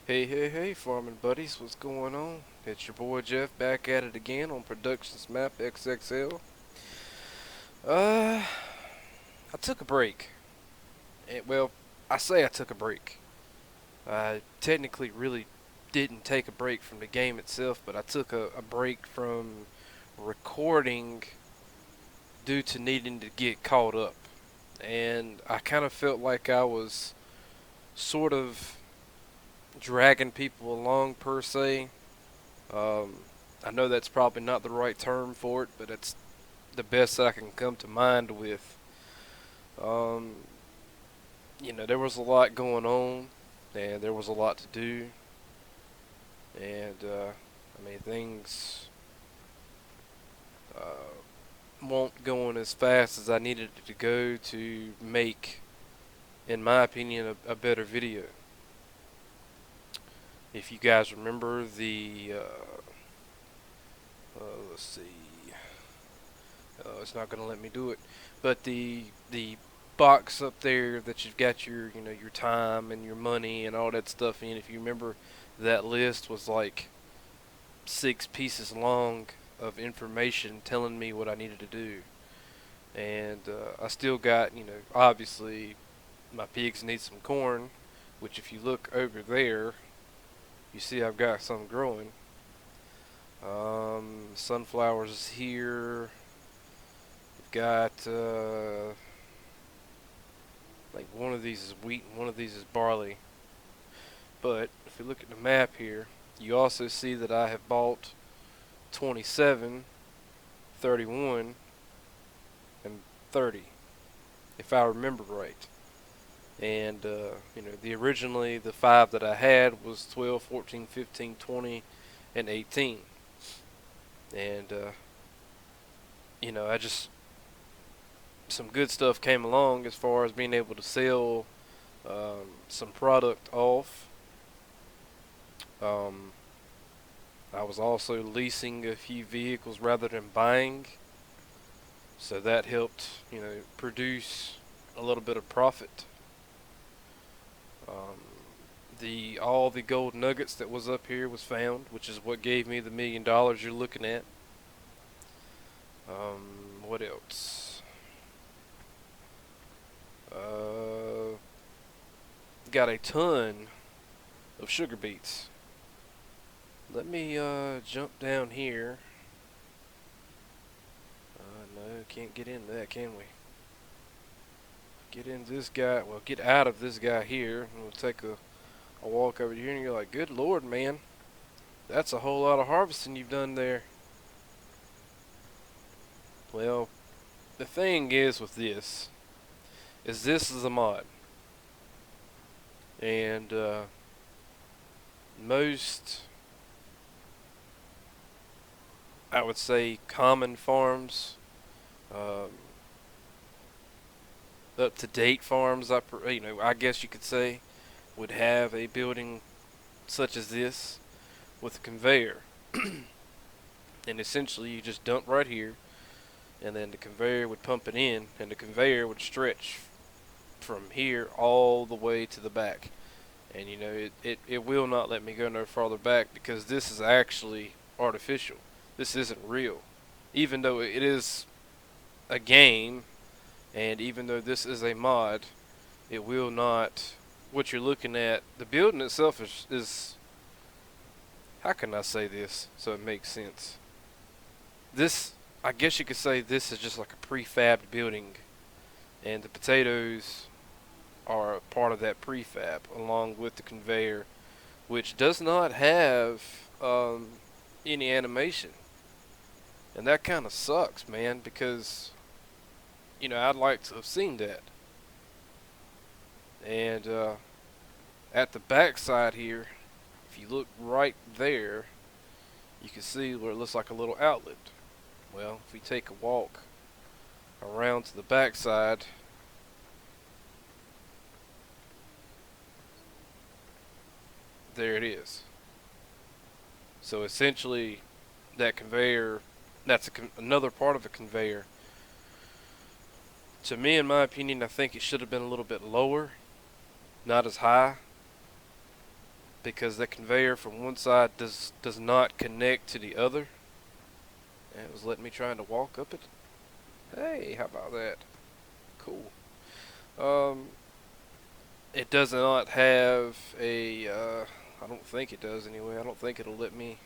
Hey, hey, hey, farming buddies, what's going on? It's your boy Jeff back at it again on Productions Map XXL. Uh, I took a break. Well, I say I took a break. I technically really didn't take a break from the game itself, but I took a break from recording due to needing to get caught up. And I kind of felt like I was sort of dragging people along, per se. Um, I know that's probably not the right term for it, but it's the best I can come to mind with. Um, there was a lot going on, and there was a lot to do, and things weren't going as fast as I needed it to go to make, in my opinion, a better video. If you guys remember let's see, it's not going to let me do it, but the box up there that you've got your time and your money and all that stuff in. If you remember, that list was like 6 pieces long of information telling me what I needed to do, and I still got obviously my pigs need some corn, which if you look over there, you see I've got some growing. Sunflowers here. We've got like one of these is wheat and one of these is barley. But if we look at the map here, you also see that I have bought 27, 31, and 30, if I remember right. And the originally the five that I had was 12, 14, 15, 20, and 18. And I just some good stuff came along as far as being able to sell some product off. Um, I was also leasing a few vehicles rather than buying, so that helped, produce a little bit of profit. Um, the all the gold nuggets that was up here was found, which is what gave me the $1 million you're looking at. What else? Uh, got a ton of sugar beets. Let me jump down here. No, can't get into that, can we? Get into this guy. Well, get out of this guy here, and we'll take a walk over here, and you're like, good lord, man, that's a whole lot of harvesting you've done there. Well, the thing is with this is a mod, and most, I would say, common farms, um, up to date farms, I guess you could say, would have a building such as this with a conveyor, and essentially you just dump right here, and then the conveyor would pump it in, and the conveyor would stretch from here all the way to the back. And it will not let me go no farther back because this is actually artificial. This isn't real. Even though it is a game, and even though this is a mod, it will not. What you're looking at, the building itself is how can I say this so it makes sense? This, I guess you could say, this is just like a prefabbed building, and the potatoes are part of that prefab along with the conveyor, which does not have any animation. And that kind of sucks, man, because, I'd like to have seen that. And at the back side here, if you look right there, you can see where it looks like a little outlet. Well, if we take a walk around to the back side, there it is. So essentially, that conveyor, that's another part of the conveyor. To me, in my opinion, I think it should have been a little bit lower, not as high. because the conveyor from one side does not connect to the other. And it was letting me trying to walk up it. Hey, how about that? Cool. Um, it does not have a, I don't think it does anyway. I don't think it'll let me,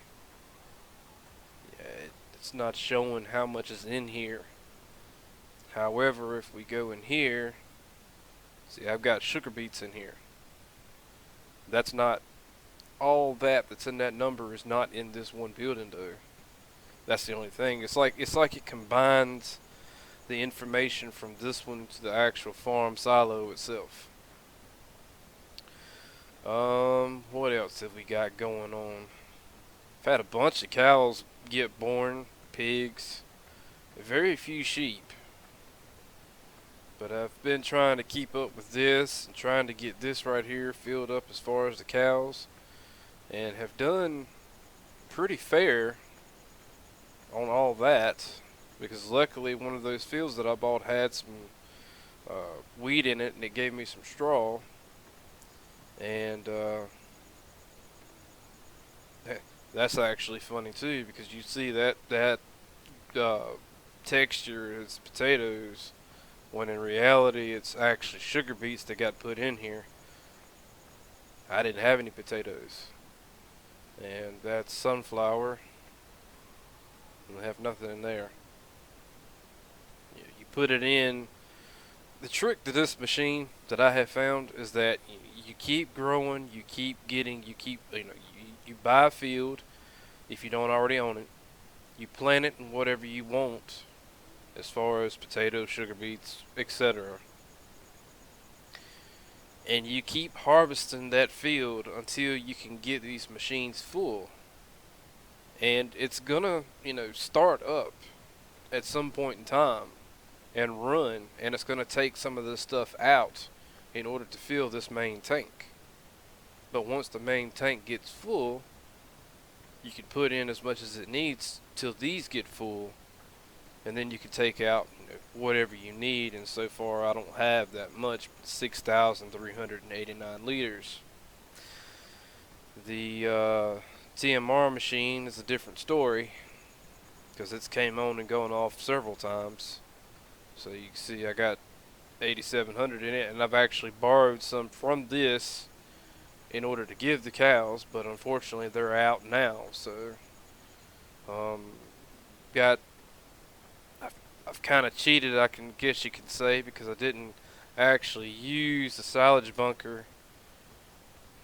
yeah, it's not showing how much is in here. However, if we go in here, see, I've got sugar beets in here. That's not, all that's in that number is not in this one building though. That's the only thing. It's like it combines the information from this one to the actual farm silo itself. What else have we got going on? I've had a bunch of cows get born, pigs, very few sheep. But I've been trying to keep up with this and trying to get this right here filled up as far as the cows, and have done pretty fair on all that, because luckily one of those fields that I bought had some wheat in it, and it gave me some straw. And that's actually funny too, because you see that texture is potatoes, when in reality it's actually sugar beets that got put in here. I didn't have any potatoes, and that's sunflower, and I have nothing in there. You put it in. The trick to this machine that I have found is that you keep growing, you keep getting, you buy a field if you don't already own it. You plant it in whatever you want, as far as potatoes, sugar beets, etc. And you keep harvesting that field until you can get these machines full. And it's gonna, start up at some point in time and run, and it's going to take some of this stuff out in order to fill this main tank. But once the main tank gets full, you can put in as much as it needs till these get full, and then you can take out whatever you need. And so far I don't have that much, 6,389 liters. The TMR machine is a different story, because it's came on and gone off several times. So you can see I got 8,700 in it, and I've actually borrowed some from this in order to give the cows, but unfortunately they're out now. So got I've kind of cheated, I can guess you could say, because I didn't actually use the silage bunker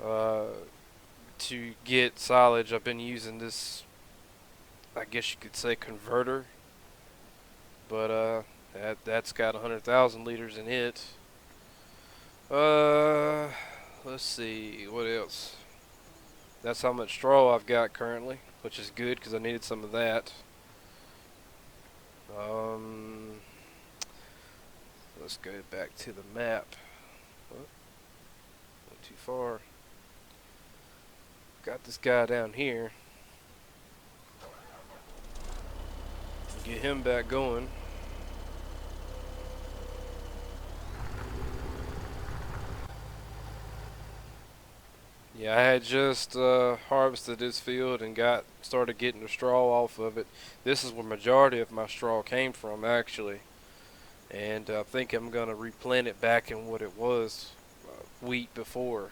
to get silage. I've been using this, I guess you could say, converter, but that's got 100,000 liters in it. Let's see, what else? That's how much straw I've got currently, which is good because I needed some of that. Let's go back to the map. Oh, went too far. Got this guy down here. Get him back going. Yeah, I had just harvested this field and started getting the straw off of it. This is where majority of my straw came from, actually. And I think I'm going to replant it back in what it was, wheat before.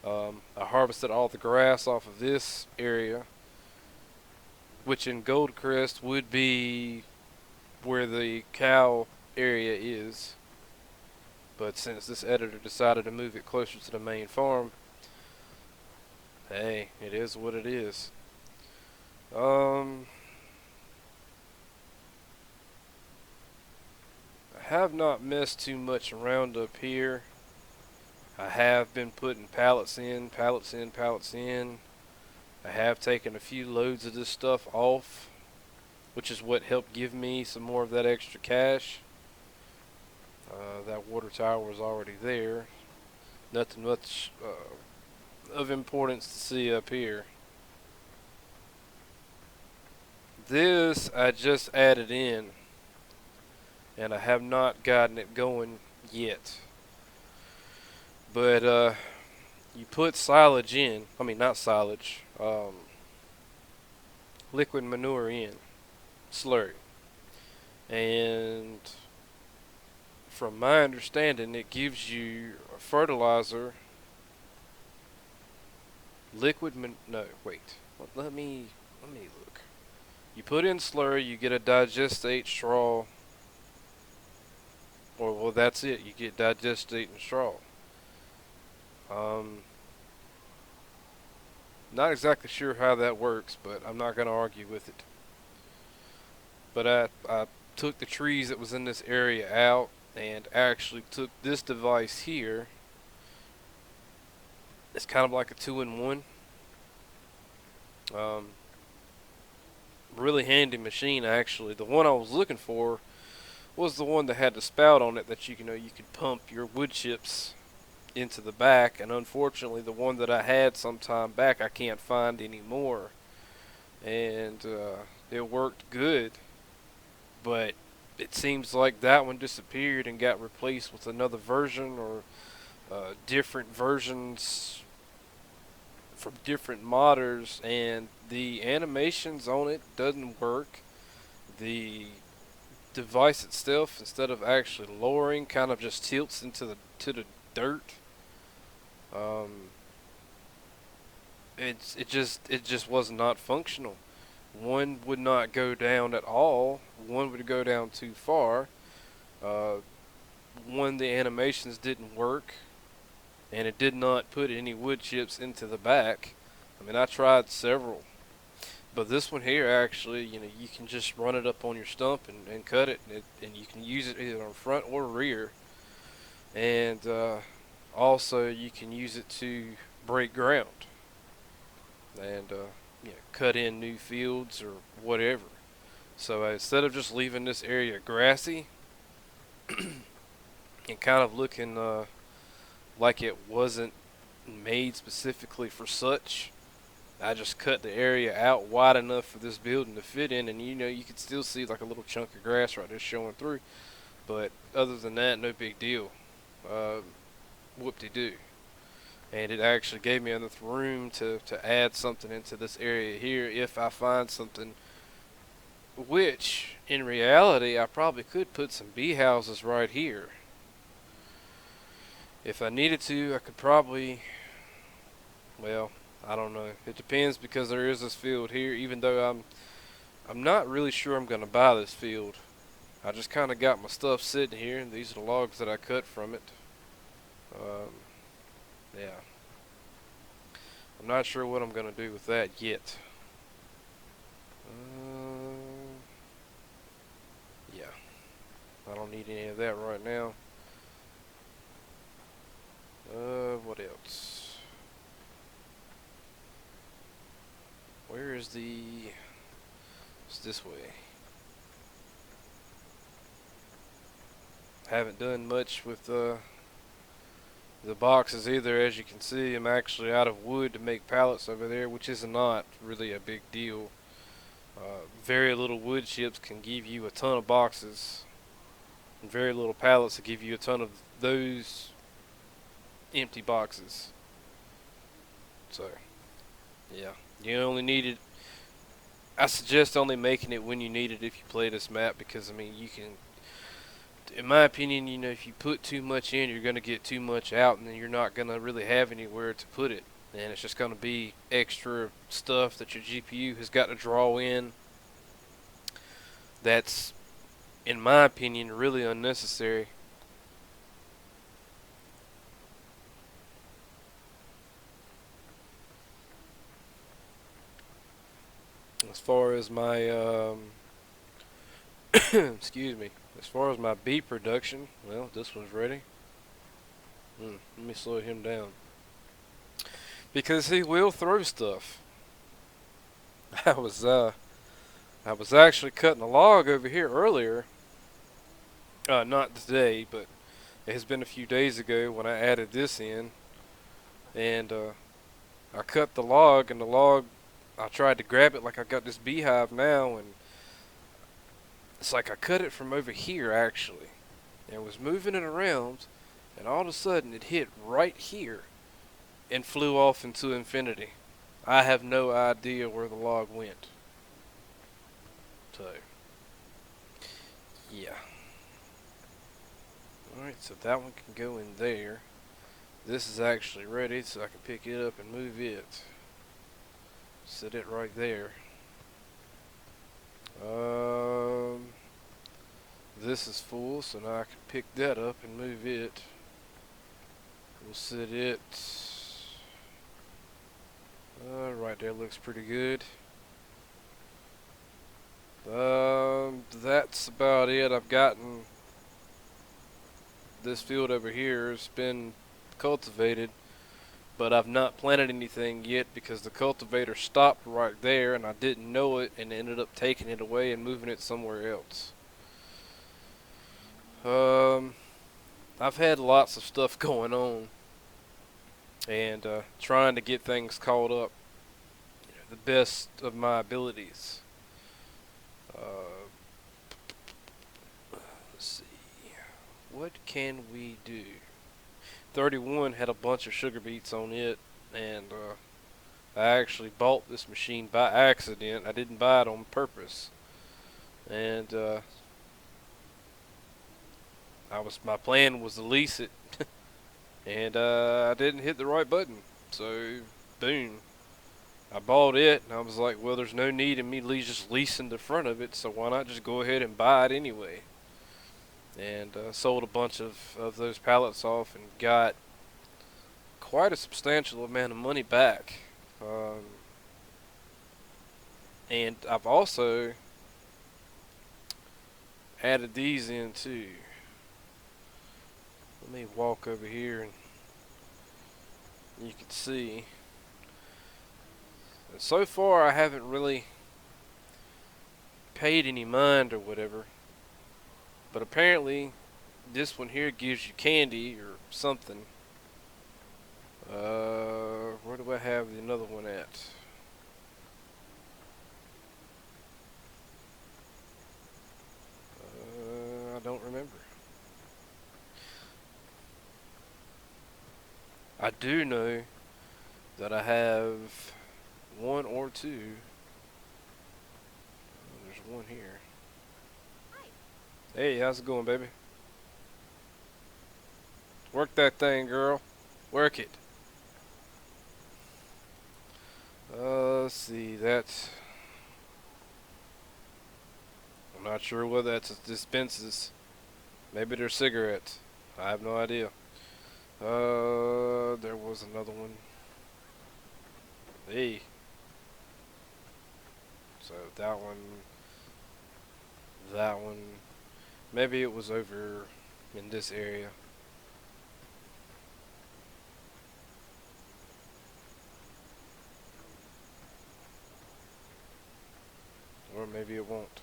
I harvested all the grass off of this area, which in Goldcrest would be where the cow area is. But since this editor decided to move it closer to the main farm, hey, it is what it is. I have not messed too much around up here. I have been putting pallets in, pallets in, pallets in. I have taken a few loads of this stuff off, which is what helped give me some more of that extra cash. That water tower was already there. Nothing much of importance to see up here. This I just added in, and I have not gotten it going yet. But you put silage in. I mean, not silage. Liquid manure in, slurry, and from my understanding, it gives you a fertilizer. No, wait. Let me look. You put in slurry, you get a digestate straw, or well, that's it. You get digestate and straw. Um, Not exactly sure how that works, but I'm not going to argue with it. But I took the trees that was in this area out and actually took this device here. It's kind of like a two-in-one. Um, Really handy machine actually. The one I was looking for was the one that had the spout on it that you could pump your wood chips into the back, and unfortunately the one that I had some time back I can't find anymore. And it worked good, but it seems like that one disappeared and got replaced with another version, or different versions from different modders, and the animations on it doesn't work. The device itself, instead of actually lowering, kind of just tilts into the dirt. Um, it just was not functional. One would not go down at all. One would go down too far. Uh, One, the animations didn't work, and it did not put any wood chips into the back. I mean, I tried several, but this one here actually, you can just run it up on your stump and cut it, and you can use it either on front or rear, and also you can use it to break ground and cut in new fields or whatever. So instead of just leaving this area grassy and kind of looking like it wasn't made specifically for such, I just cut the area out wide enough for this building to fit in, and you could still see like a little chunk of grass right there showing through. But other than that, no big deal. Whoop-de-doo. And it actually gave me enough room to add something into this area here if I find something, which in reality I probably could put some bee houses right here. If I needed to, I could probably, well, I don't know. It depends, because there is this field here, even though I'm not really sure I'm going to buy this field. I just kind of got my stuff sitting here, and these are the logs that I cut from it. Yeah. I'm not sure what I'm going to do with that yet. Yeah. I don't need any of that right now. What else? Where is it's this way. Haven't done much with the boxes either. As you can see, I'm actually out of wood to make pallets over there, which is not really a big deal. Very little wood chips can give you a ton of boxes, and very little pallets to give you a ton of those empty boxes. So, yeah, you only need it. I suggest only making it when you need it if you play this map, because I mean, you can, in my opinion, if you put too much in, you're going to get too much out, and then you're not going to really have anywhere to put it. And it's just going to be extra stuff that your GPU has got to draw in. That's, in my opinion, really unnecessary. As far as my, excuse me, as far as my bee production, well, this one's ready. Let me slow him down, because he will throw stuff. I was actually cutting a log over here earlier. Not today, but it has been a few days ago when I added this in, and I cut the log, and I tried to grab it like I got this beehive now, and it's like I cut it from over here actually, and was moving it around, and all of a sudden it hit right here, and flew off into infinity. I have no idea where the log went. So, yeah. Alright, so that one can go in there. This is actually ready, so I can pick it up and move it. Set it right there. This is full, so now I can pick that up and move it. We'll set it right there. Looks pretty good. That's about it. I've gotten this field over here. It's been cultivated, but I've not planted anything yet because the cultivator stopped right there and I didn't know it and ended up taking it away and moving it somewhere else. I've had lots of stuff going on and trying to get things caught up the best of my abilities. Let's see. What can we do? 31 had a bunch of sugar beets on it, and I actually bought this machine by accident. I didn't buy it on purpose. And my plan was to lease it, and I didn't hit the right button. So, boom. I bought it, and I was like, well, there's no need in me just leasing the front of it, so why not just go ahead and buy it anyway? And sold a bunch of those pallets off and got quite a substantial amount of money back. And I've also added these in too. Let me walk over here and you can see. And so far I haven't really paid any mind or whatever. But apparently this one here gives you candy or something. Where do I have another one at? I don't remember. I do know that I have one or two. There's one here. Hey, how's it going, baby? Work that thing, girl. Work it. Let's see, that's... I'm not sure what that dispenses. Maybe they're cigarettes. I have no idea. There was another one. Hey. So that one. Maybe it was over in this area. Or maybe it won't.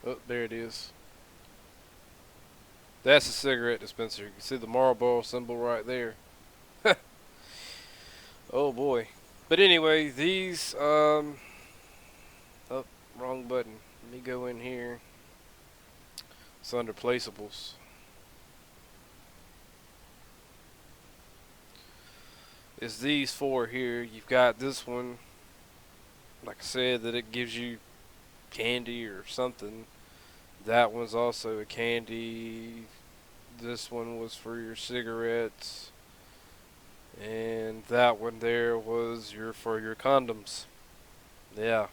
Oh, there it is. That's a cigarette dispenser. You can see the Marlboro symbol right there. Oh boy. But anyway, these, oh, wrong button. Let me go in here. It's under placeables. It's these four here. You've got this one, like I said, that it gives you candy or something. That one's also a candy. This one was for your cigarettes. And that one there was for your condoms. Yeah.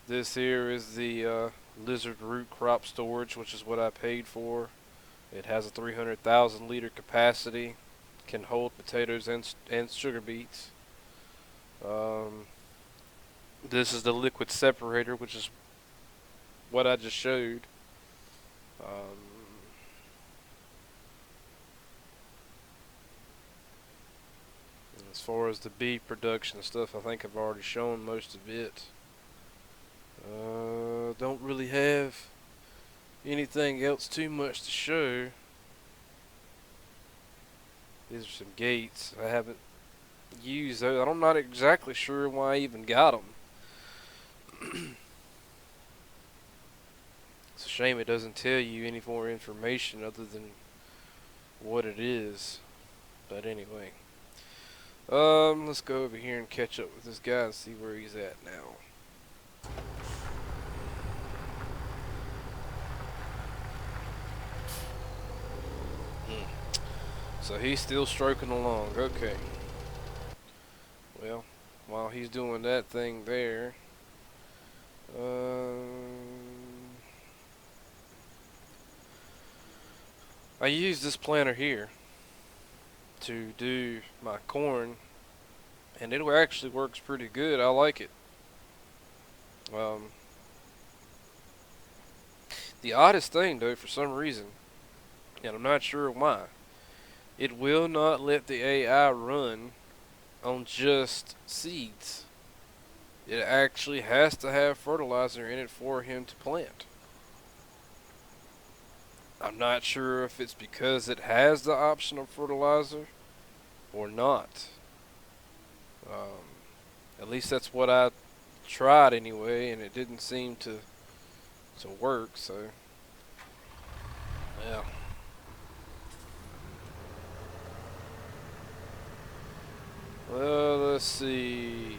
This here is the lizard root crop storage, which is what I paid for. It has a 300,000 liter capacity. Can hold potatoes and sugar beets. This is the liquid separator, which is what I just showed. As far as the beet production stuff, I think I've already shown most of it. Don't really have anything else too much to show. These are some gates. I haven't used those. I'm not exactly sure why I even got them. shame it doesn't tell you any more information other than what it is. But anyway. Let's go over here and catch up with this guy and see where he's at now. So he's still stroking along. Okay. Well, while he's doing that thing there, I use this planter here to do my corn, and it actually works pretty good. I like it. The oddest thing, though, for some reason, and I'm not sure why, it will not let the AI run on just seeds. It actually has to have fertilizer in it for him to plant. I'm not sure if it's because it has the option of fertilizer or not. At least that's what I tried anyway, and it didn't seem to work. So, yeah. Well, let's see.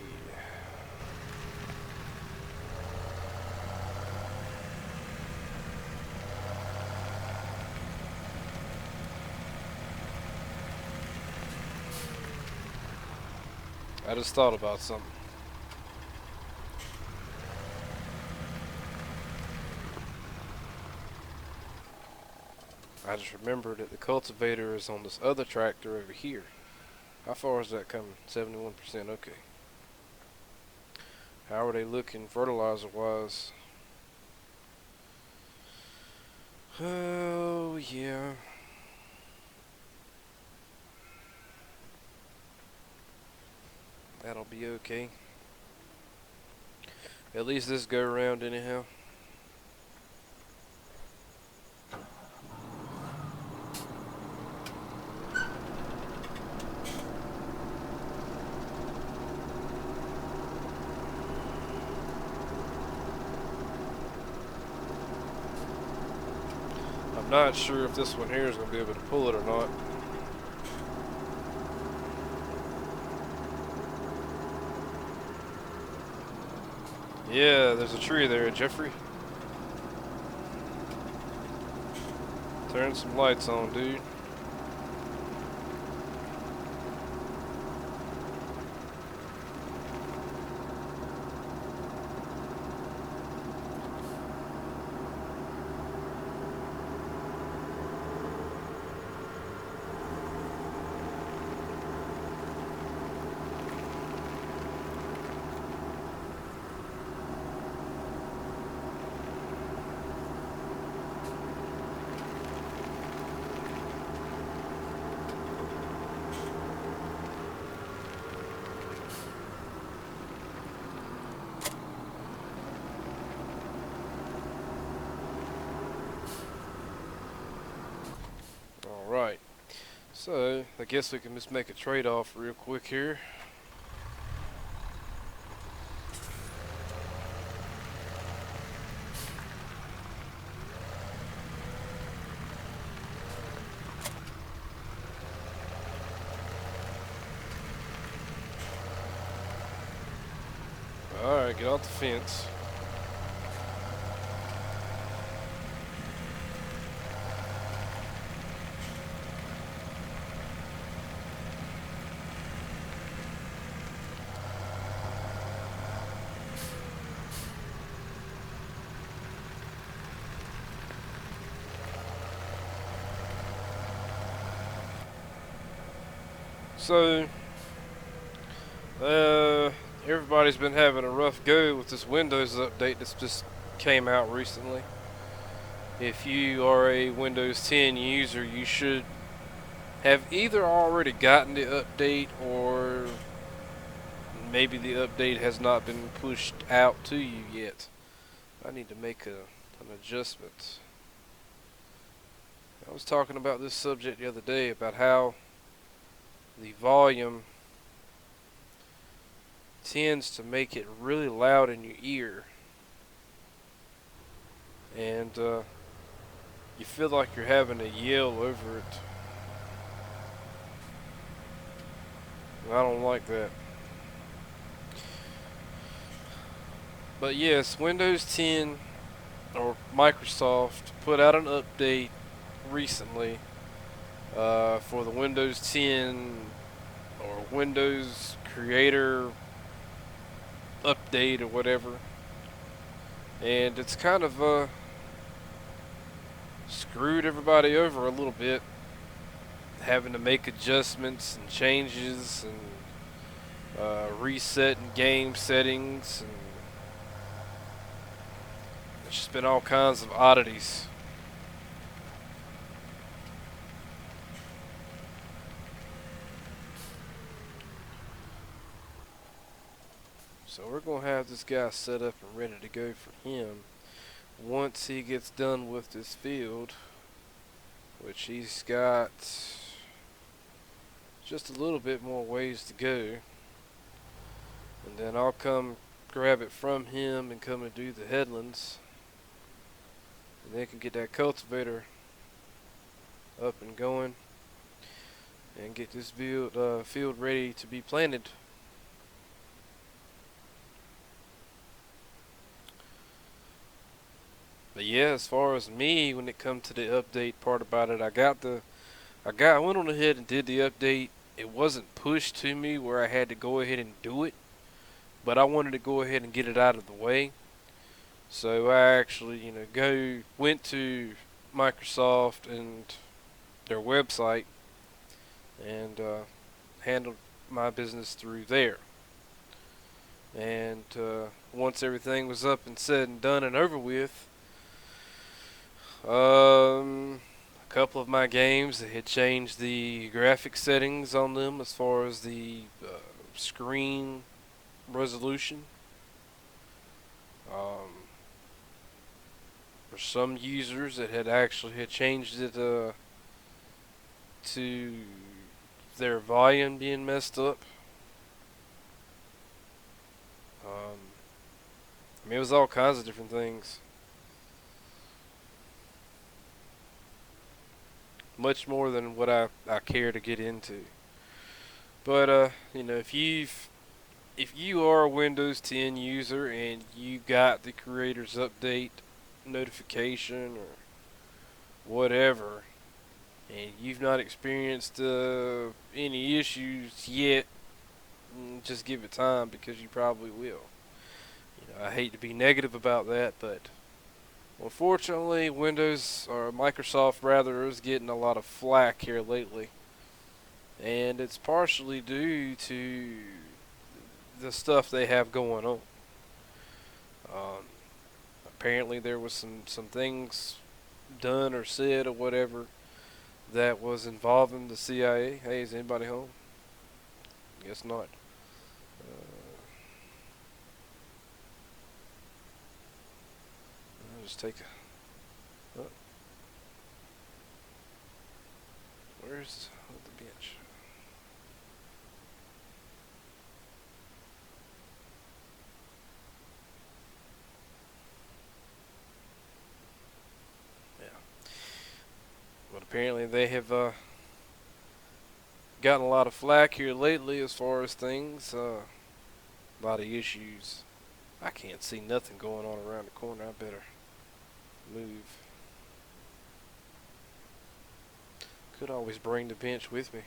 I just thought about something. I just remembered that the cultivator is on this other tractor over here. How far is that coming? 71%. Okay. How are they looking fertilizer wise? Oh, yeah. That'll be okay. At least this go around anyhow. I'm not sure if this one here is going to be able to pull it or not. Yeah, there's a tree there, Jeffrey. Turn some lights on, dude. Alright, so I guess we can just make a trade-off real quick here. Alright, get off the fence. So, everybody's been having a rough go with this Windows update that's just came out recently. If you are a Windows 10 user, you should have either already gotten the update or maybe the update has not been pushed out to you yet. I need to make an adjustment. I was talking about this subject the other day about how the volume tends to make it really loud in your ear. and you feel like you're having to yell over it. And I don't like that. But yes, Windows 10 or Microsoft put out an update recently for the Windows 10 or Windows Creator update or whatever, and it's kind of screwed everybody over a little bit, having to make adjustments and changes and resetting game settings, and there's just been all kinds of oddities. So we're going to have this guy set up and ready to go for him once he gets done with this field, which he's got just a little bit more ways to go. And then I'll come grab it from him and come and do the headlands. And they can get that cultivator up and going and get this field ready to be planted. But yeah, as far as me, when it comes to the update part about it, I went on ahead and did the update. It wasn't pushed to me where I had to go ahead and do it, but I wanted to go ahead and get it out of the way. So I actually, went to Microsoft and their website and handled my business through there. And once everything was up and said and done and over with, a couple of my games, they had changed the graphic settings on them as far as the screen resolution. For some users, it had actually had changed it to their volume being messed up. I mean, it was all kinds of different things. Much more than what I care to get into. But if you are a Windows 10 user and you got the creators update notification or whatever, and you've not experienced any issues yet, just give it time, because you probably will. I hate to be negative about that, but unfortunately, Windows, or Microsoft rather, is getting a lot of flack here lately. And it's partially due to the stuff they have going on. Apparently there was some things done or said or whatever that was involving the CIA. Hey, is anybody home? Guess not. I'll just take a... Oh. Where's the bench? Yeah. But apparently they have gotten a lot of flack here lately as far as things. A lot of issues. I can't see nothing going on around the corner. I better move. Could always bring the bench with me.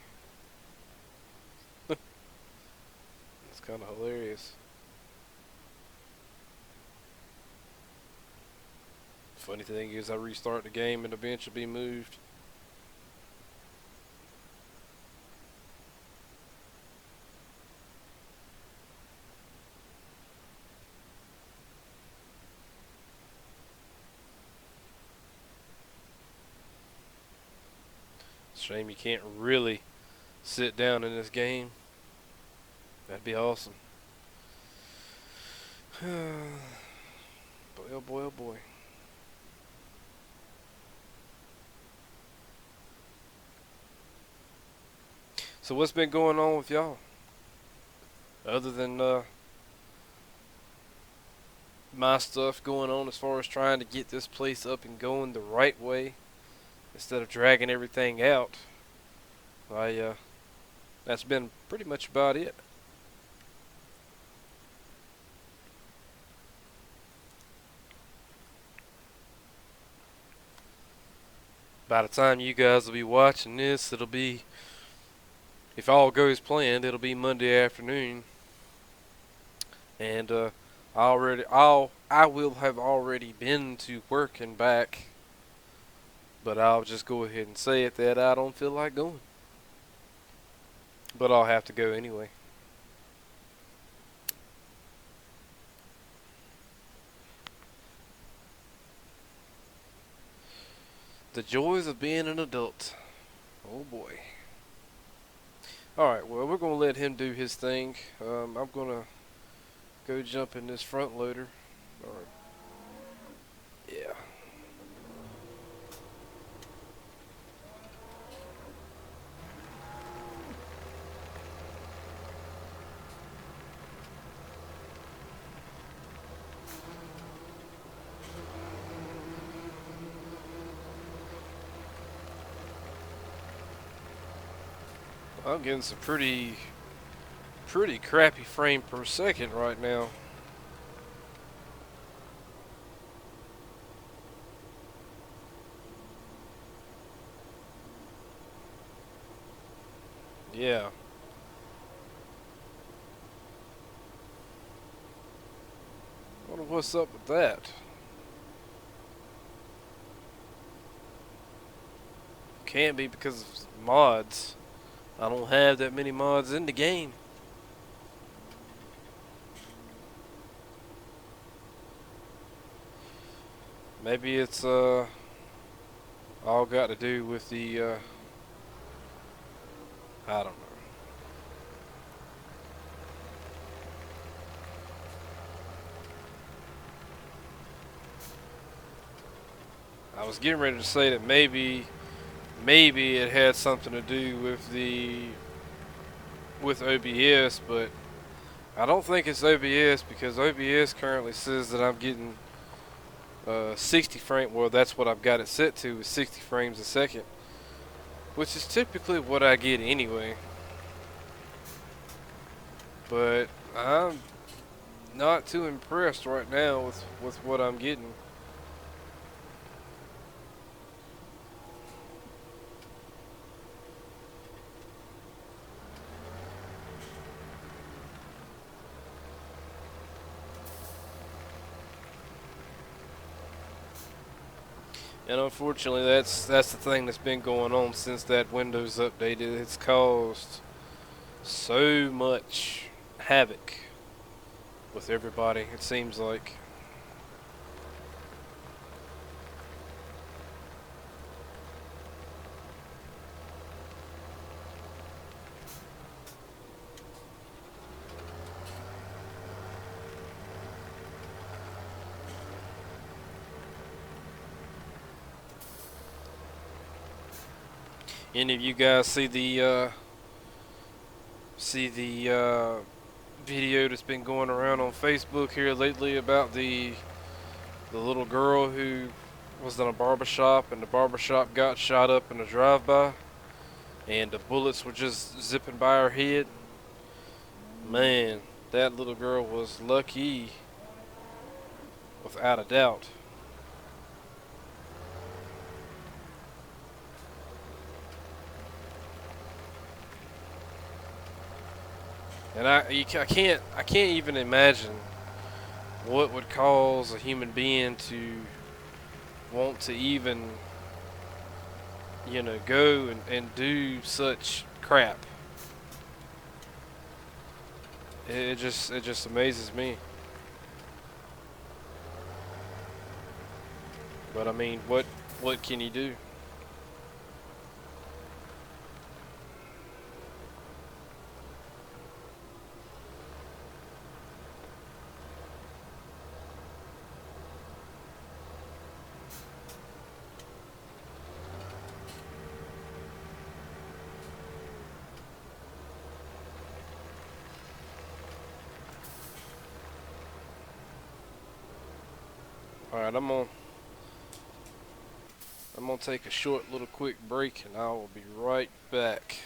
It's kind of hilarious. Funny thing is, I restart the game and the bench will be moved. Shame you can't really sit down in this game. That'd be awesome. Boy, oh boy, oh boy. So what's been going on with y'all? Other than my stuff going on as far as trying to get this place up and going the right way instead of dragging everything out. I That's been pretty much about it. By the time you guys will be watching this, it'll be, if all goes planned, it'll be Monday afternoon, and I will have already been to work and back, but I'll just go ahead and say it that I don't feel like going, but I'll have to go anyway. The joys of being an adult. Oh boy. Alright, well, we're going to let him do his thing. I'm going to go jump in this front loader. Alright. Yeah. I'm getting some pretty crappy frame per second right now. Yeah. Wonder what's up with that. Can't be because of mods. I don't have that many mods in the game. Maybe it's all got to do with the I don't know. I was getting ready to say that maybe it had something to do with OBS, but I don't think it's OBS because OBS currently says that I'm getting 60 frame. Well, that's what I've got it set to, is 60 frames a second, which is typically what I get anyway. But I'm not too impressed right now with what I'm getting. And unfortunately, that's the thing that's been going on since that Windows update. It's caused so much havoc with everybody, it seems like. Any of you guys see the video that's been going around on Facebook here lately about the little girl who was in a barbershop and the barbershop got shot up in a drive-by and the bullets were just zipping by her head? Man, that little girl was lucky, without a doubt. And I can't even imagine what would cause a human being to want to even, go and do such crap. It just amazes me. But I mean, what can you do? Alright, I'm gonna take a short little quick break and I will be right back.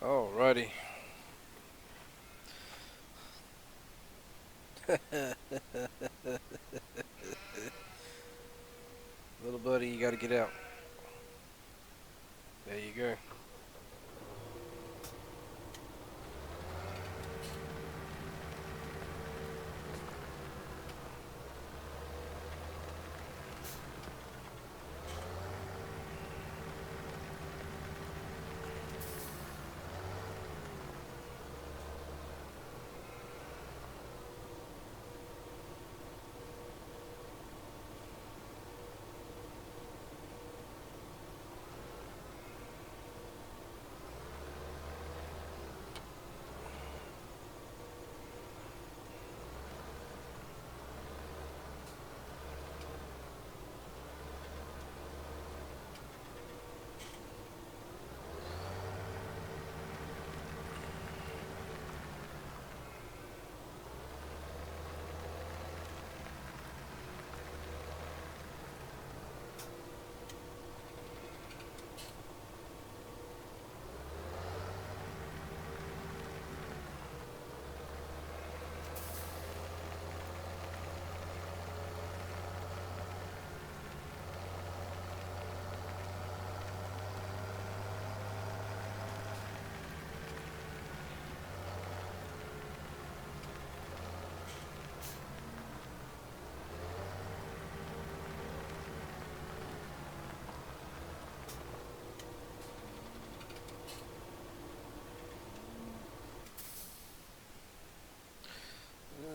Alrighty. Little buddy, you gotta get out. There you go.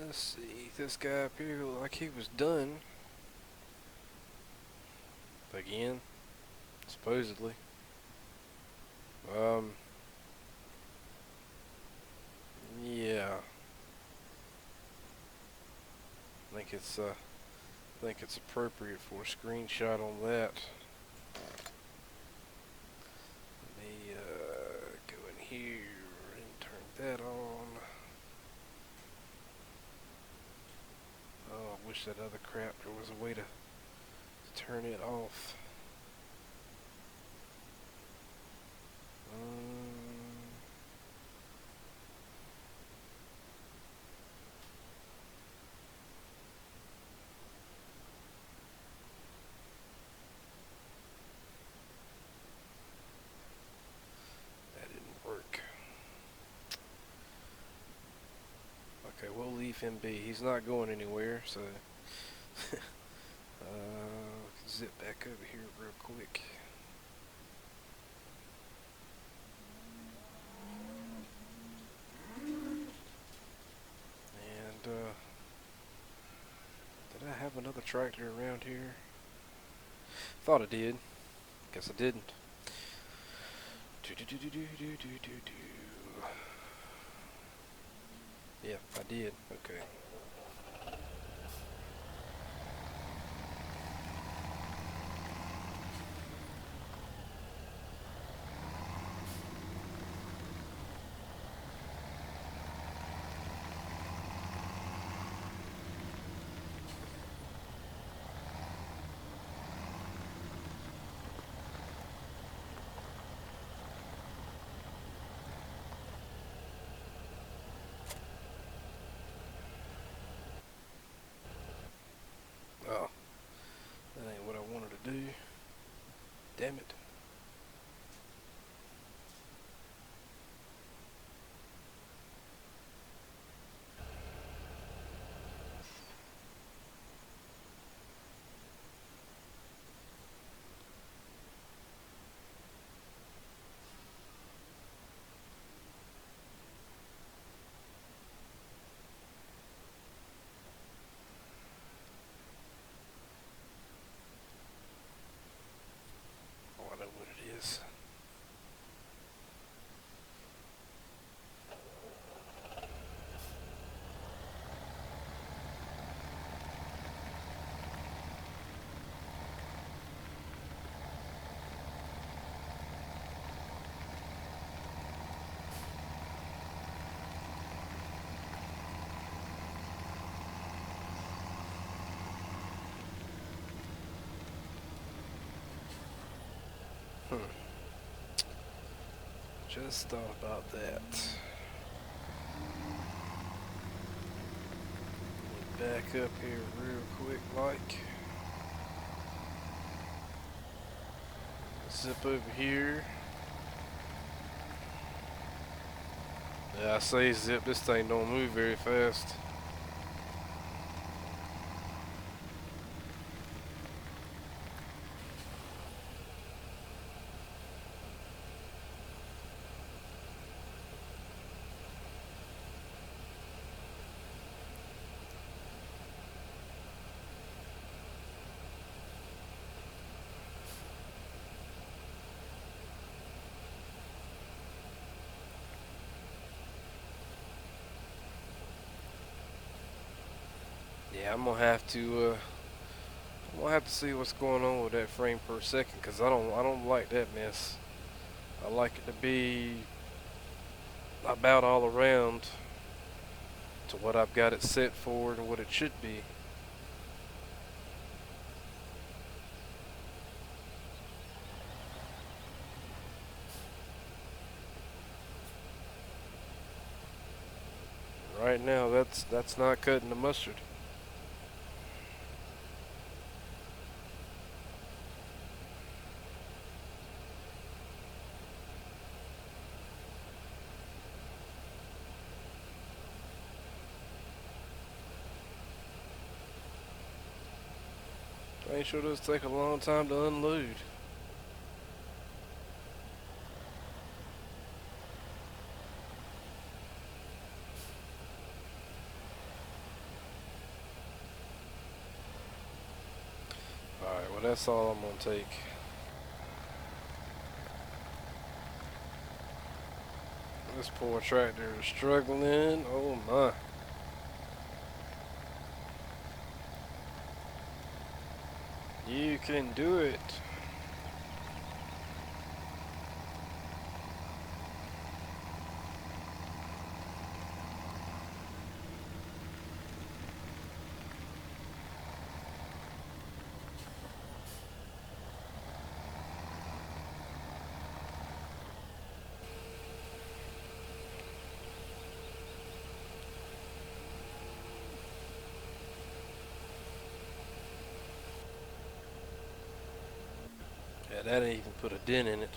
Let's see, this guy up here looked like he was done. Again, supposedly. Yeah. I think it's appropriate for a screenshot on that. Let me go in here and turn that on. Oh, I wish that other crap there was a way to turn it off. That didn't work. Okay, we'll leave him be. He's not going anywhere, so zip back over here real quick. And did I have another tractor around here? Thought I did. Guess I didn't. Yeah, I did. Okay. Oh, that ain't what I wanted to do. Damn it. Oh, I know what it is. Just thought about that. Back up here real quick like. zip over here. Yeah, I say zip, this thing don't move very fast. Yeah, I'm gonna have to see what's going on with that frame per second, cause I don't like that mess. I like it to be about all around to what I've got it set for and what it should be. Right now, that's not cutting the mustard. I ain't sure does take a long time to unload. Alright, well that's all I'm gonna take. This poor tractor is struggling. Oh my. You can do it. Yeah, that didn't even put a dent in it.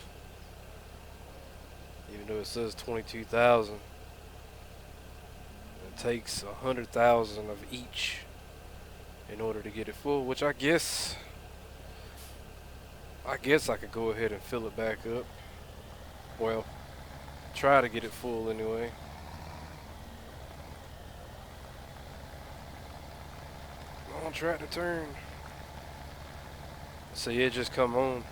Even though it says 22,000. It takes 100,000 of each in order to get it full, which I guess I could go ahead and fill it back up. Well, try to get it full anyway. On track to turn. See, it just come on.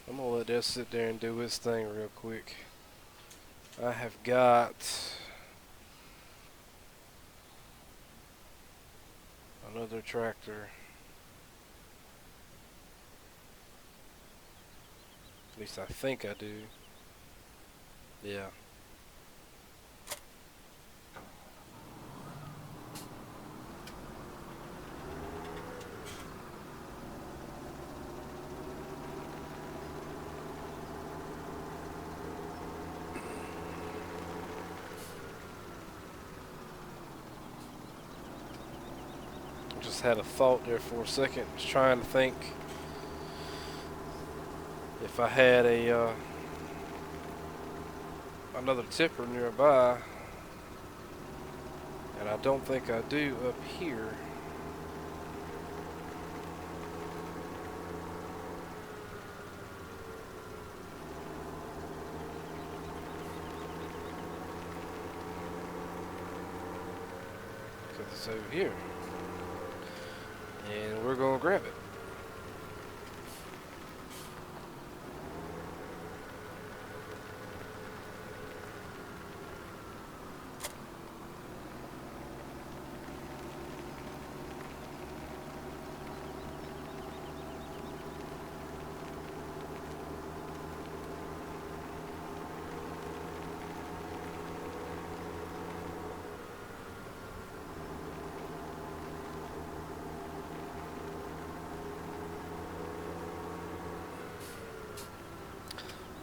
I'm gonna let that sit there and do its thing real quick. I have got another tractor. At least I think I do. Yeah. Just had a thought there for a second. Was trying to think if I had a another tipper nearby, and I don't think I do up here. Because it's over here. And we're going to grab it.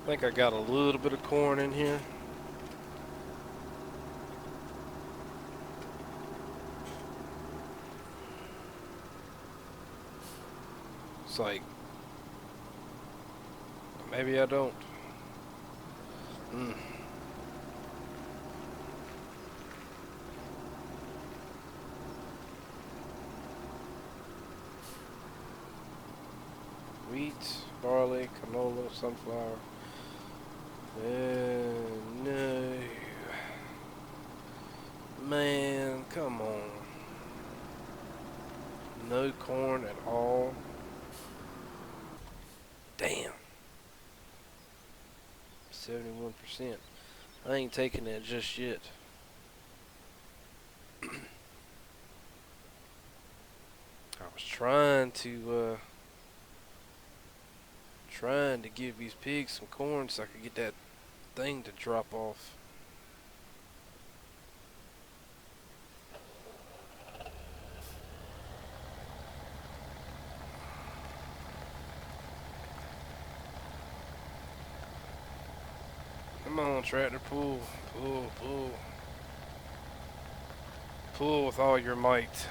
think I got a little bit of corn in here. It's like, maybe I don't. Mm. Wheat, barley, canola, sunflower. No. Man, come on. No corn at all. Damn. 71%. I ain't taking that just yet. I was trying to give these pigs some corn so I could get that thing to drop off. Come on, tractor, pull, pull, pull. Pull with all your might.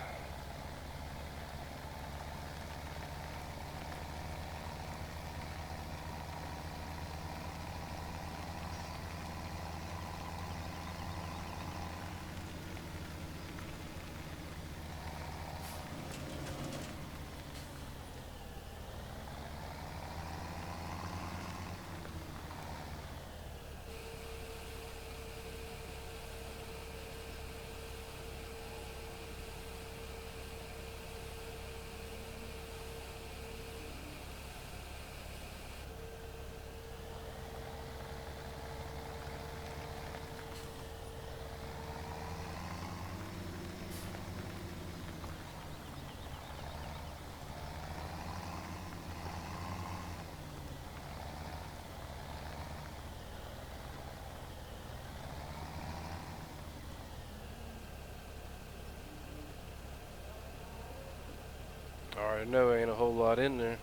I already know ain't a whole lot in there.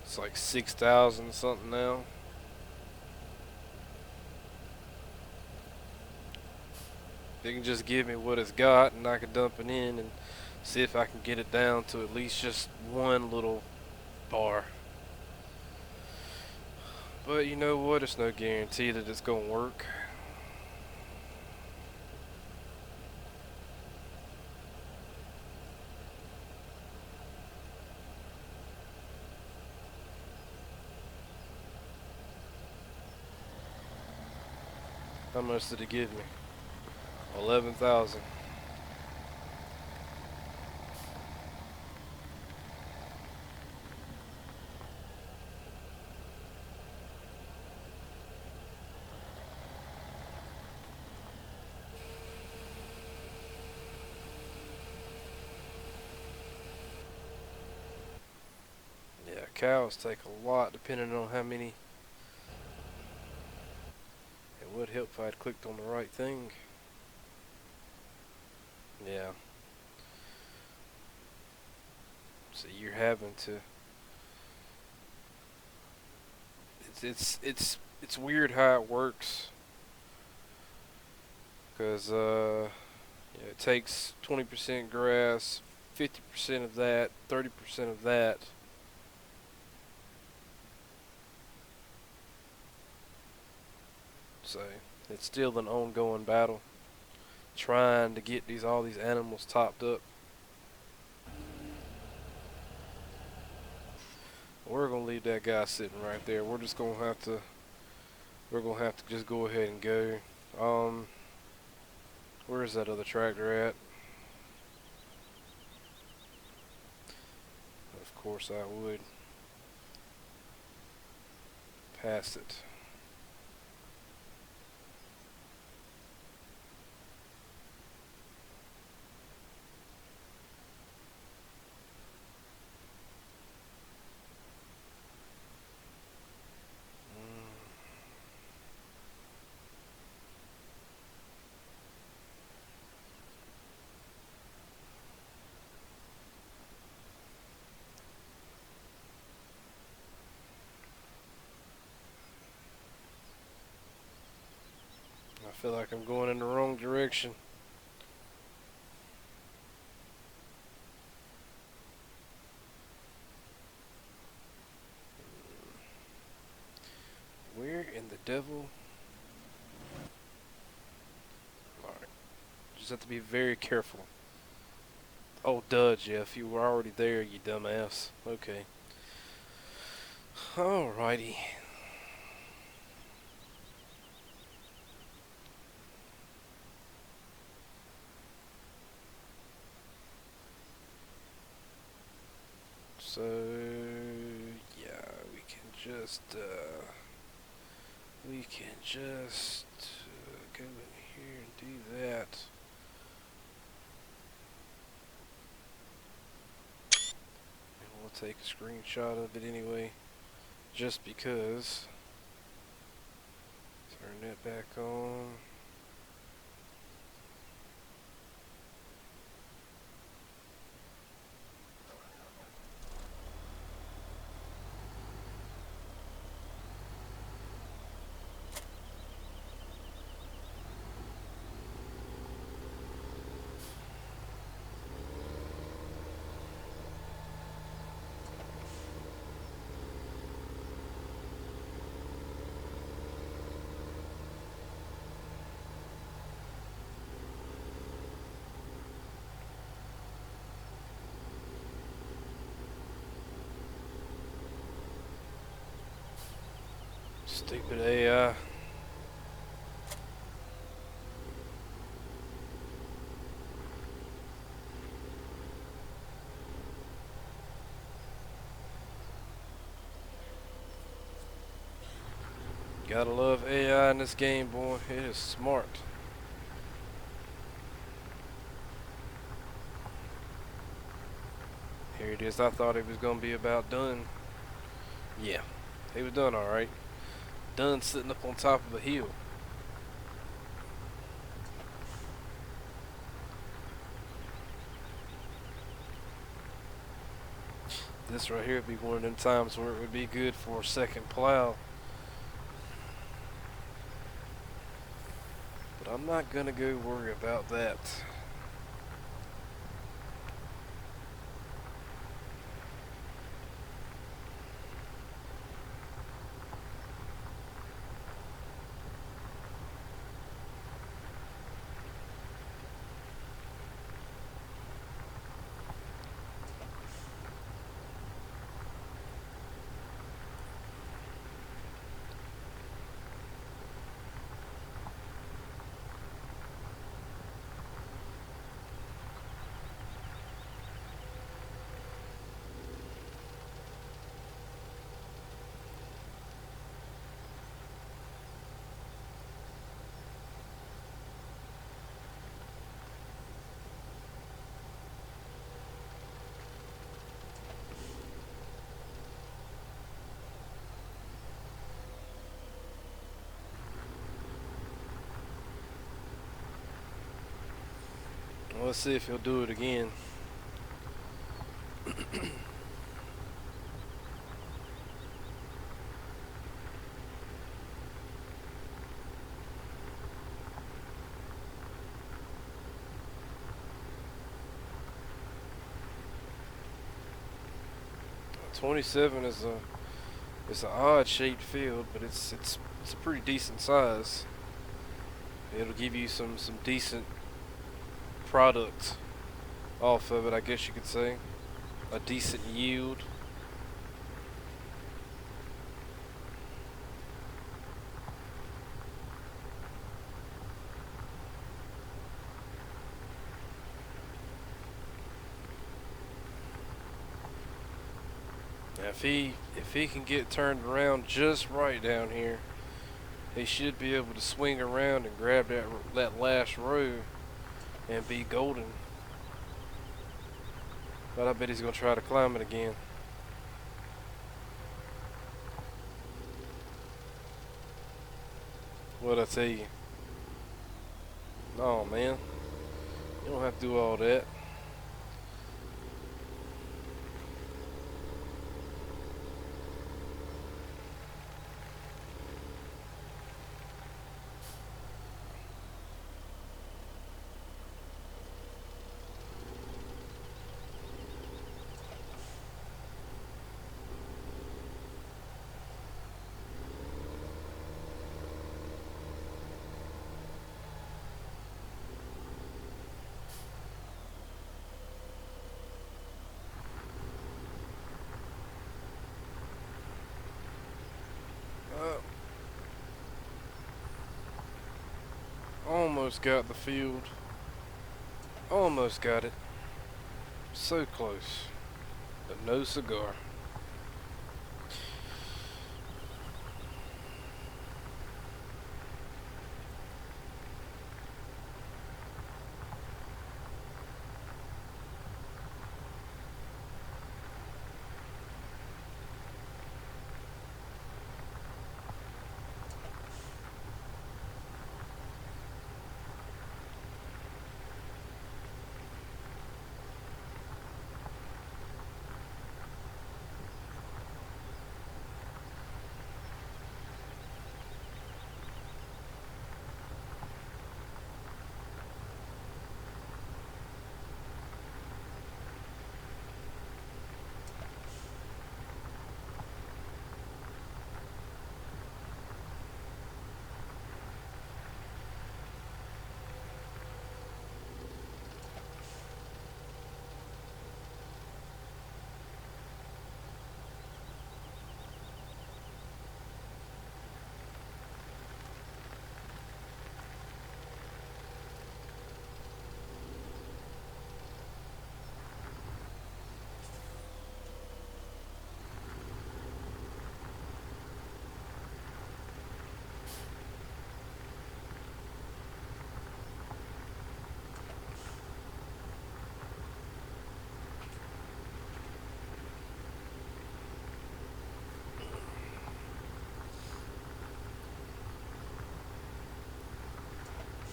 It's like 6,000 something now. They can just give me what it's got and I can dump it in and see if I can get it down to at least just one little bar. But you know what? It's no guarantee that it's gonna work. How much did it give me? 11,000. Yeah, cows take a lot depending on how many. It would help if I had clicked on the right thing. Yeah. So you're having to. It's weird how it works. Cause yeah, it takes 20% grass, 50% of that, 30% of that. So it's still an ongoing battle, trying to get all these animals topped up. We're gonna leave that guy sitting right there. We're gonna have to just go ahead and go. Where's that other tractor at? Of course I would. Pass it. feel like I'm going in the wrong direction. Where in the devil? Alright. Just have to be very careful. Oh, duh, Jeff. You were already there, you dumbass. Okay. Alrighty. So, yeah, we can just go in here and do that. And we'll take a screenshot of it anyway, just because. Turn that back on. Stupid AI. Gotta love AI in this game, boy. It is smart. Here it is. I thought it was gonna be about done. Yeah, he was done alright. Done sitting up on top of a hill. This right here would be one of them times where it would be good for a second plow. But I'm not gonna go worry about that. Well, let's see if he'll do it again. 27 is an odd shaped field, but it's a pretty decent size. It'll give you some decent product off of it, I guess you could say. A decent yield. Now if he can get turned around just right down here, he should be able to swing around and grab that last row and be golden. But I bet he's gonna try to climb it again. What'd I tell you? Oh man, you don't have to do all that. almost got the field. Almost got it. So close. But no cigar.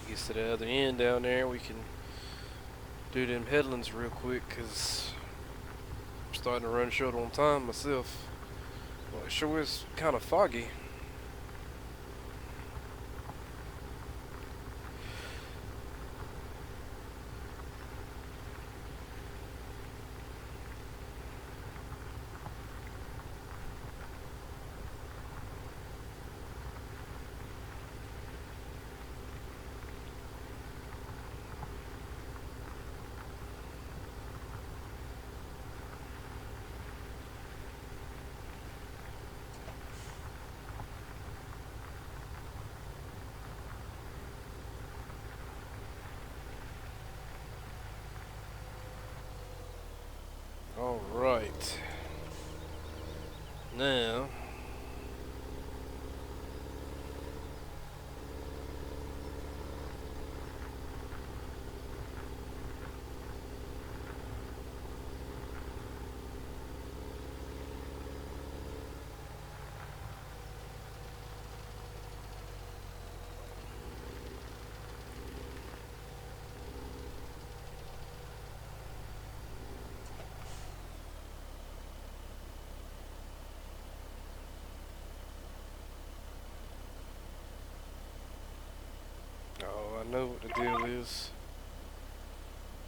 Gets to the other end down there, we can do them headlands real quick, because I'm starting to run short on time myself. Well, it sure is kind of foggy. Alright. Now, oh, I know what the deal is.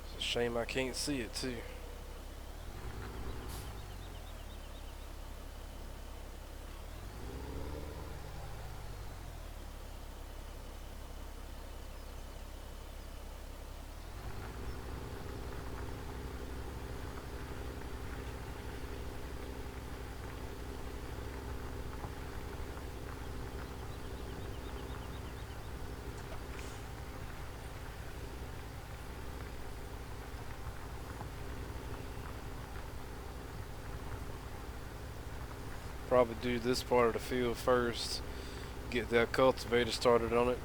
It's a shame I can't see it too. Probably do this part of the field first. Get that cultivator started on it.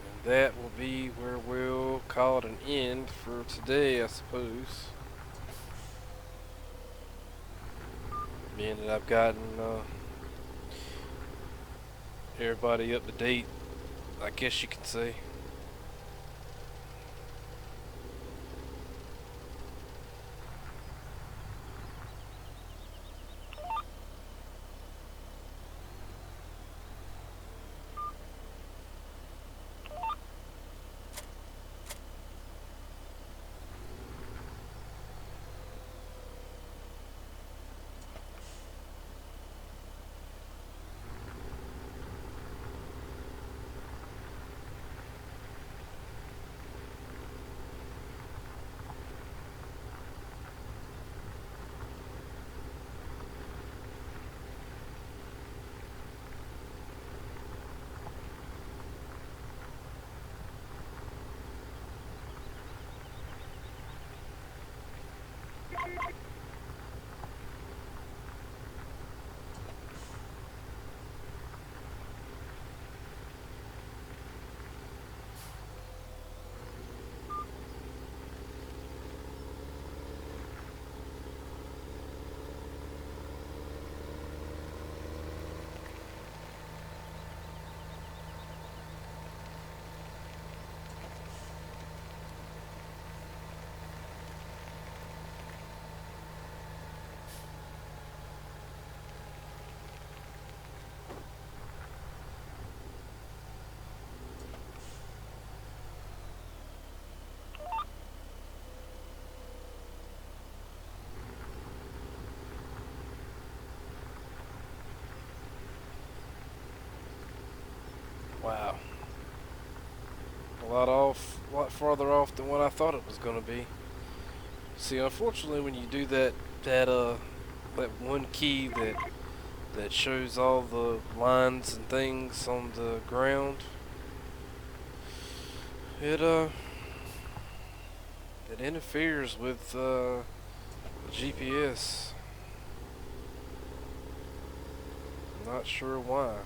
And that will be where we'll call it an end for today, I suppose. Being that I've gotten everybody up to date, I guess you could say. Wow. A lot farther off than what I thought it was gonna be. See, unfortunately, when you do that one key that shows all the lines and things on the ground, it it interferes with GPS. Not sure why.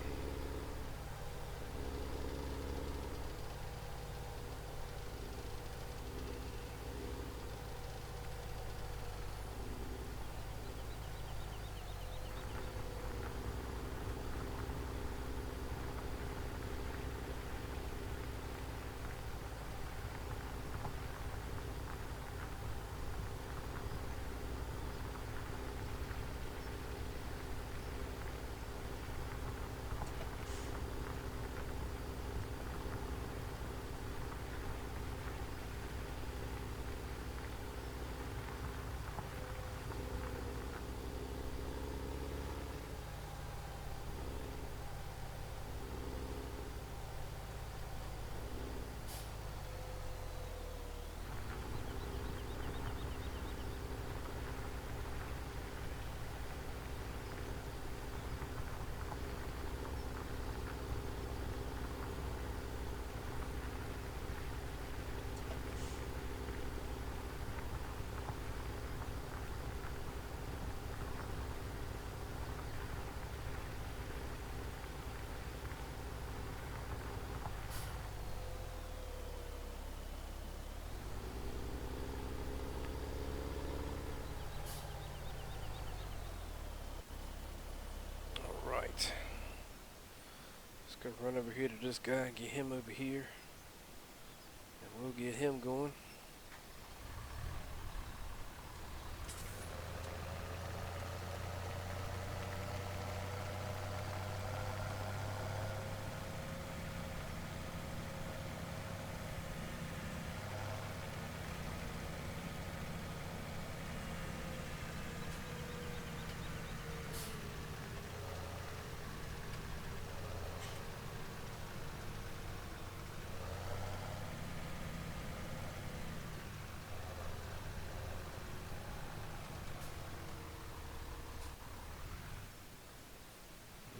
All right. Let's go run over here to this guy and get him over here, and we'll get him going.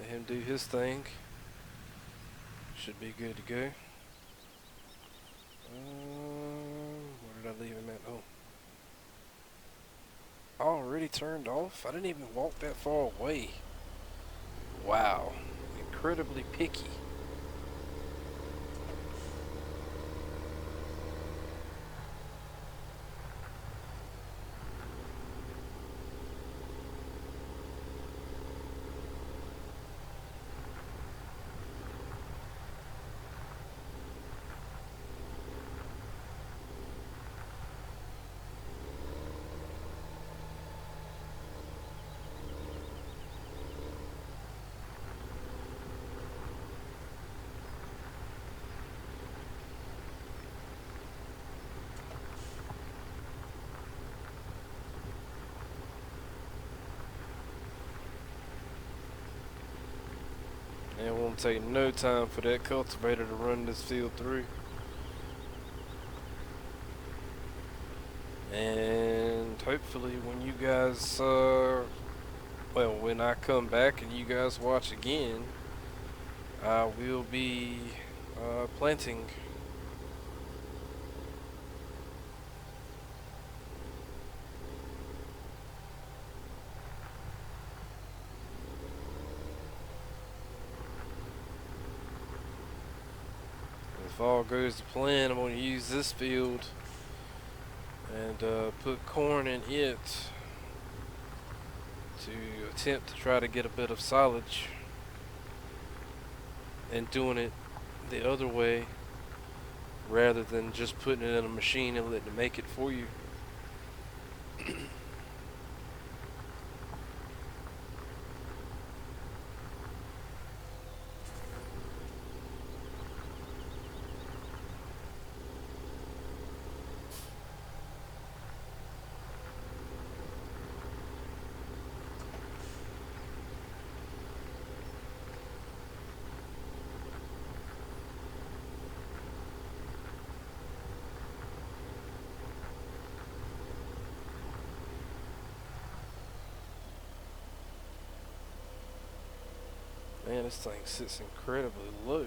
Let him do his thing. Should be good to go. Where did I leave him at? Oh. Already turned off? I didn't even walk that far away. Wow. Incredibly picky. And it won't take no time for that cultivator to run this field through. And hopefully when you guys, well, when I come back and you guys watch again, I will be planting. If all goes to plan, I'm going to use this field and put corn in it to attempt to try to get a bit of silage, and doing it the other way rather than just putting it in a machine and letting it make it for you. Man, this thing sits incredibly low.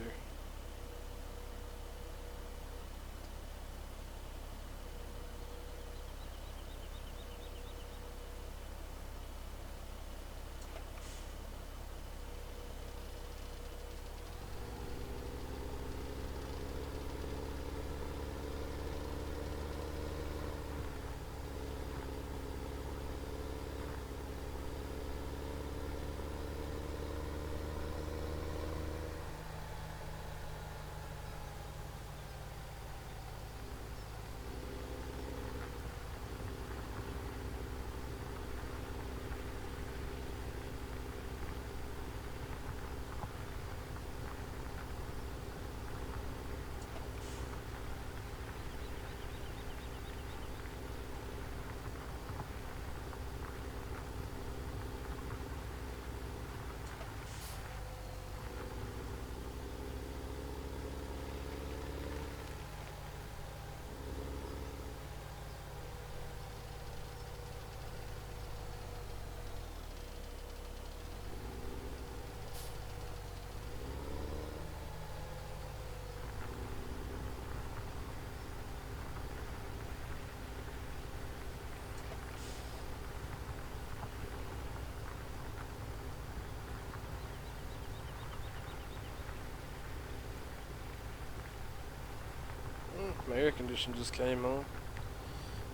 My air conditioner just came on.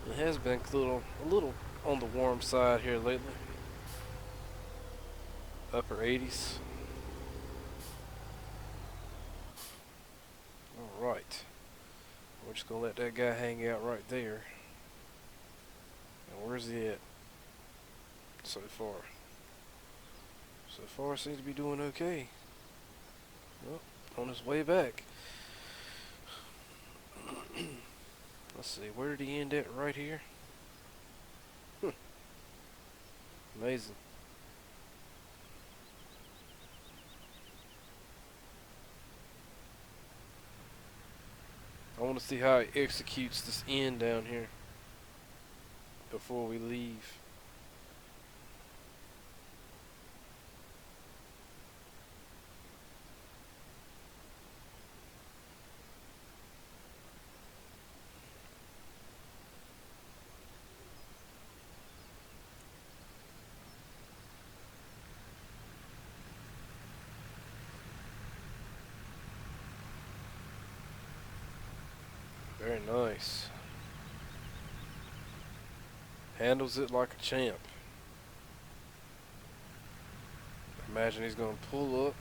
It has been a little on the warm side here lately. Upper 80s. All right. We're just gonna let that guy hang out right there. And where's he at? So far. So far, seems to be doing okay. Well, on his way back. Let's see, where did he end at? Right here? Amazing. I want to see how he executes this end down here before we leave. Very nice. Handles it like a champ. Imagine he's going to pull up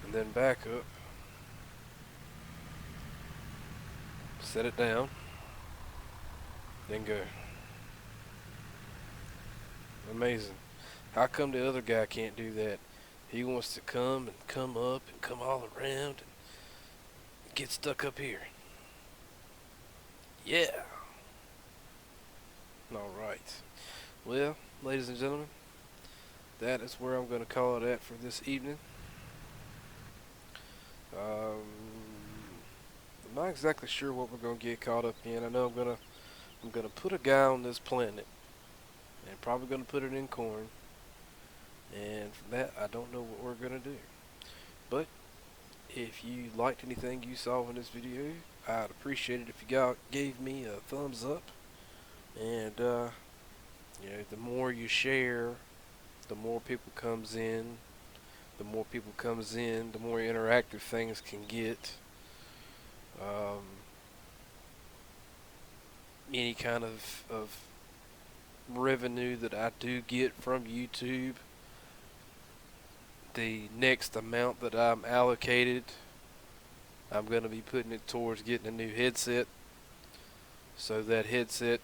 and then back up. Set it down. Then go. Amazing. How come the other guy can't do that? He wants to come and come up and come all around and get stuck up here. Yeah. Alright. Well, ladies and gentlemen, that is where I'm going to call it at for this evening. I'm not exactly sure what we're going to get caught up in. I know I'm gonna put a guy on this planet, and probably going to put it in corn. And from that, I don't know what we're going to do. But if you liked anything you saw in this video, I'd appreciate it if you gave me a thumbs up. And you know, the more you share, the more people comes in. The more people comes in, the more interactive things can get. Any kind of revenue that I do get from YouTube, the next amount that I'm allocated, I'm going to be putting it towards getting a new headset, so that headset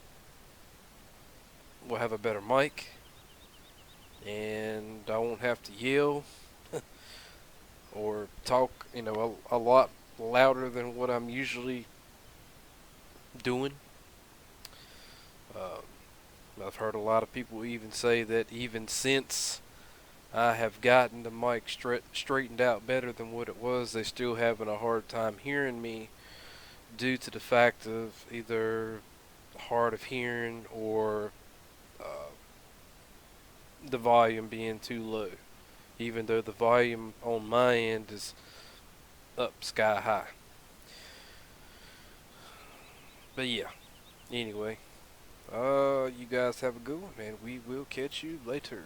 will have a better mic and I won't have to yell or talk, you know, a lot louder than what I'm usually doing. I've heard a lot of people even say that even since I have gotten the mic straightened out better than what it was, they still having a hard time hearing me due to the fact of either hard of hearing or the volume being too low. even though the volume on my end is up sky high. But yeah, anyway, you guys have a good one, and we will catch you later.